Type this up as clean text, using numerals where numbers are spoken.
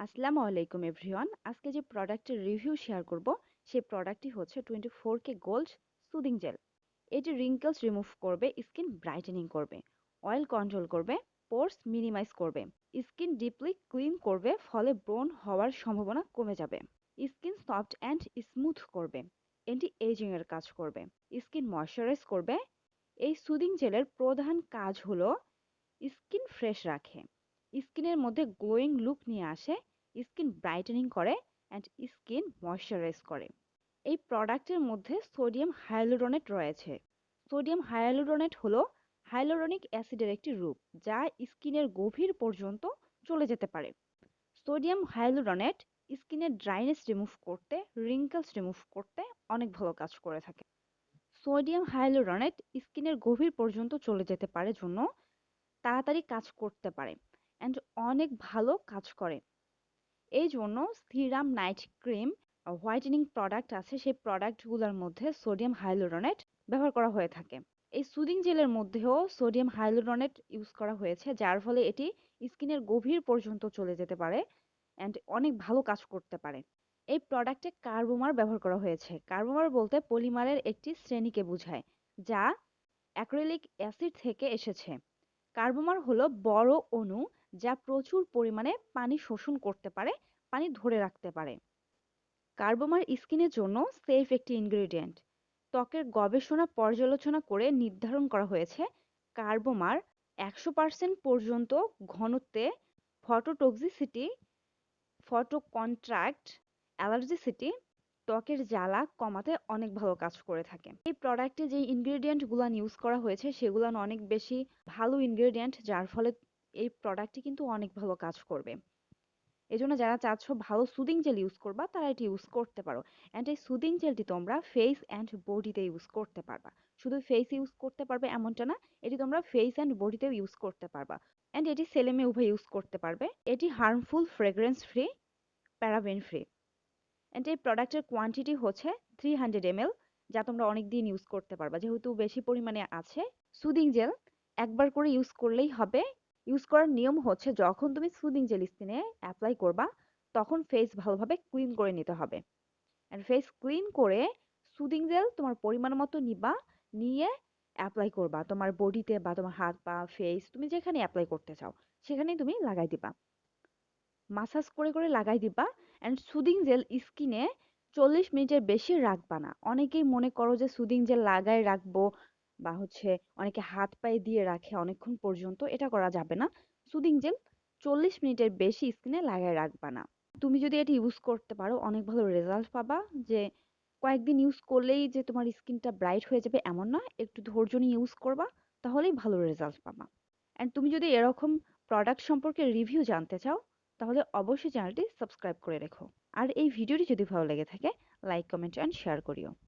আসসালামু আলাইকুম এভরিওয়ান। আজকে যে প্রোডাক্টের রিভিউ শেয়ার করব সেই প্রোডাক্টটি হচ্ছে 24K গোল্ড সুদিং জেল। এটি রিঙ্কেলস রিমুভ করবে, স্কিন ব্রাইটেনিং করবে, অয়েল কন্ট্রোল করবে, পোরস মিনিমাইজ করবে, স্কিন ডিপলি ক্লিন করবে, ফলে ব্রণ হওয়ার সম্ভাবনা কমে যাবে, স্কিন সফট অ্যান্ড স্মুথ করবে, অ্যান্টি এজিং এর কাজ করবে, স্কিন ময়শ্চারাইজ করবে। এই সুদিং জেলের প্রধান কাজ হলো স্কিন ফ্রেশ রাখে, স্কিনের মধ্যে গ্লোয়িং লুক নিয়ে আসে, স্কিন ব্রাইটেনিং করে অ্যান্ড স্কিন ময়শ্চারাইজ করে। এই প্রোডাক্টের মধ্যে সোডিয়াম হায়ালুরোনেট রয়েছে। সোডিয়াম হায়ালুরোনেট হলো হায়ালুরোনিক অ্যাসিডের একটি রূপ যা স্কিনের গভীর পর্যন্ত চলে যেতে পারে। সোডিয়াম হায়ালুরোনেট স্কিনের ড্রাইনেস রিমুভ করতে, রিঙ্কেলস রিমুভ করতে অনেক ভালো কাজ করে থাকে। সোডিয়াম হায়ালুরোনেট স্কিনের গভীর পর্যন্ত চলে যেতে পারে জন্য তাড়াতাড়ি কাজ করতে পারে অ্যান্ড অনেক ভালো কাজ করে। এই জন্য serum, night cream, whitening product আছে, সেই প্রোডাক্টগুলোর মধ্যে সোডিয়াম হাইলুরোনেট ব্যবহার করা হয়ে থাকে। এই সুদিং জেলের মধ্যেও সোডিয়াম হাইলুরোনেট ইউজ করা হয়েছে, যার ফলে এটি স্কিনের গভীর পর্যন্ত চলে যেতে পারে অ্যান্ড অনেক ভালো কাজ করতে পারে। এই প্রোডাক্টে কার্বোমার ব্যবহার করা হয়েছে। কার্বোমার বলতে পলিমারের একটি শ্রেণীকে বোঝায় যা অ্যাক্রিলিক অ্যাসিড থেকে এসেছে। কার্বোমার হলো বড় অণু যা প্রচুর পরিমাণে পানি শোষণ করতে পারে, পানি ধরে রাখতে পারে। কার্বোমার স্কিনের জন্য সেফ একটি ইনগ্রেডিয়েন্ট। ত্বকের গবেষণা পর্যালোচনা করে নির্ধারণ করা হয়েছে কার্বোমার 100% পর্যন্ত ঘনত্বে ফটোটক্সিসিটি, ফটোকন্ট্রাক্ট, অ্যালার্জিসিটি, ত্বকের জ্বালা কমাতে অনেক ভালো কাজ করে থাকে। এই প্রোডাক্টে যে ইনগ্রেডিয়েন্টগুলো ইউজ করা হয়েছে সেগুলো অনেক বেশি ভালো ইনগ্রেডিয়েন্ট, যার ফলে এই প্রোডাক্টটি কিন্তু অনেক ভালো কাজ করবে। এজন্য যারা চাচ্ছ ভালো সুদিং জেল ইউজ করবা তারা এটি ইউজ করতে পারো। অ্যান্ড এই সুদিং জেলটি তোমরা ফেস অ্যান্ড বডিতে ইউজ করতে পারবা। শুধু ফেস ইউজ করতে পারবে এমনটা না, এটি তোমরা ফেস অ্যান্ড বডিতেও ইউজ করতে পারবা। অ্যান্ড এটি ছেলে মেয়ে উভয় ইউজ করতে পারবে। এটি harmful, fragrance free, paraben free. And এই প্রোডাক্টের কোয়ান্টিটি হচ্ছে 300 ml, যা তোমরা অনেক দিন ইউজ করতে পারবা যেহেতু বেশি পরিমাণে আছে। সুদিং জেল একবার করে ইউজ করলেই হবে। ইউজ করার নিয়ম হচ্ছে যখন তুমি সুদিং জেল স্কিনে অ্যাপ্লাই করবা তখন ফেস ভালোভাবে ক্লিন করে নিতে হবে। অ্যান্ড ফেস ক্লিন করে সুদিং জেল তোমার পরিমাণ মতো নিবা, নিয়ে অ্যাপ্লাই করবা তোমার বডিতে বা তোমার হাত পা ফেস তুমি যেখানে অ্যাপ্লাই করতে চাও সেখানেই তুমি লাগাই দিবা। মাসাজ করে করে লাগাই দিবা। অ্যান্ড সুদিং জেল স্কিনে 40 মিনিটের বেশি রাখবা না। অনেকেই মনে করো যে সুদিং জেল লাগাই রাখবো বা হচ্ছে অনেকে হাত পায়ে দিয়ে রাখে অনেকক্ষণ পর্যন্ত, এটা করা যাবে না। সুদিং জেল 40 মিনিটের বেশি স্কিনে লাগাই রাখবা না। তুমি যদি এটি ইউজ করতে পারো অনেক ভালো রেজাল্ট পাবা। যে কয়েকদিন ইউজ করলেই যে তোমার স্কিনটা ব্রাইট হয়ে যাবে এমন না, একটু ধৈর্য নিয়ে ইউজ করবা তাহলেই ভালো রেজাল্ট পাবা। অ্যান্ড তুমি যদি এরকম প্রোডাক্ট সম্পর্কে রিভিউ জানতে চাও তাহলে অবশ্যই চ্যানেলটি সাবস্ক্রাইব করে রেখো। আর এই ভিডিওটি যদি ভালো লেগে থাকে লাইক, কমেন্ট অ্যান্ড শেয়ার করিও।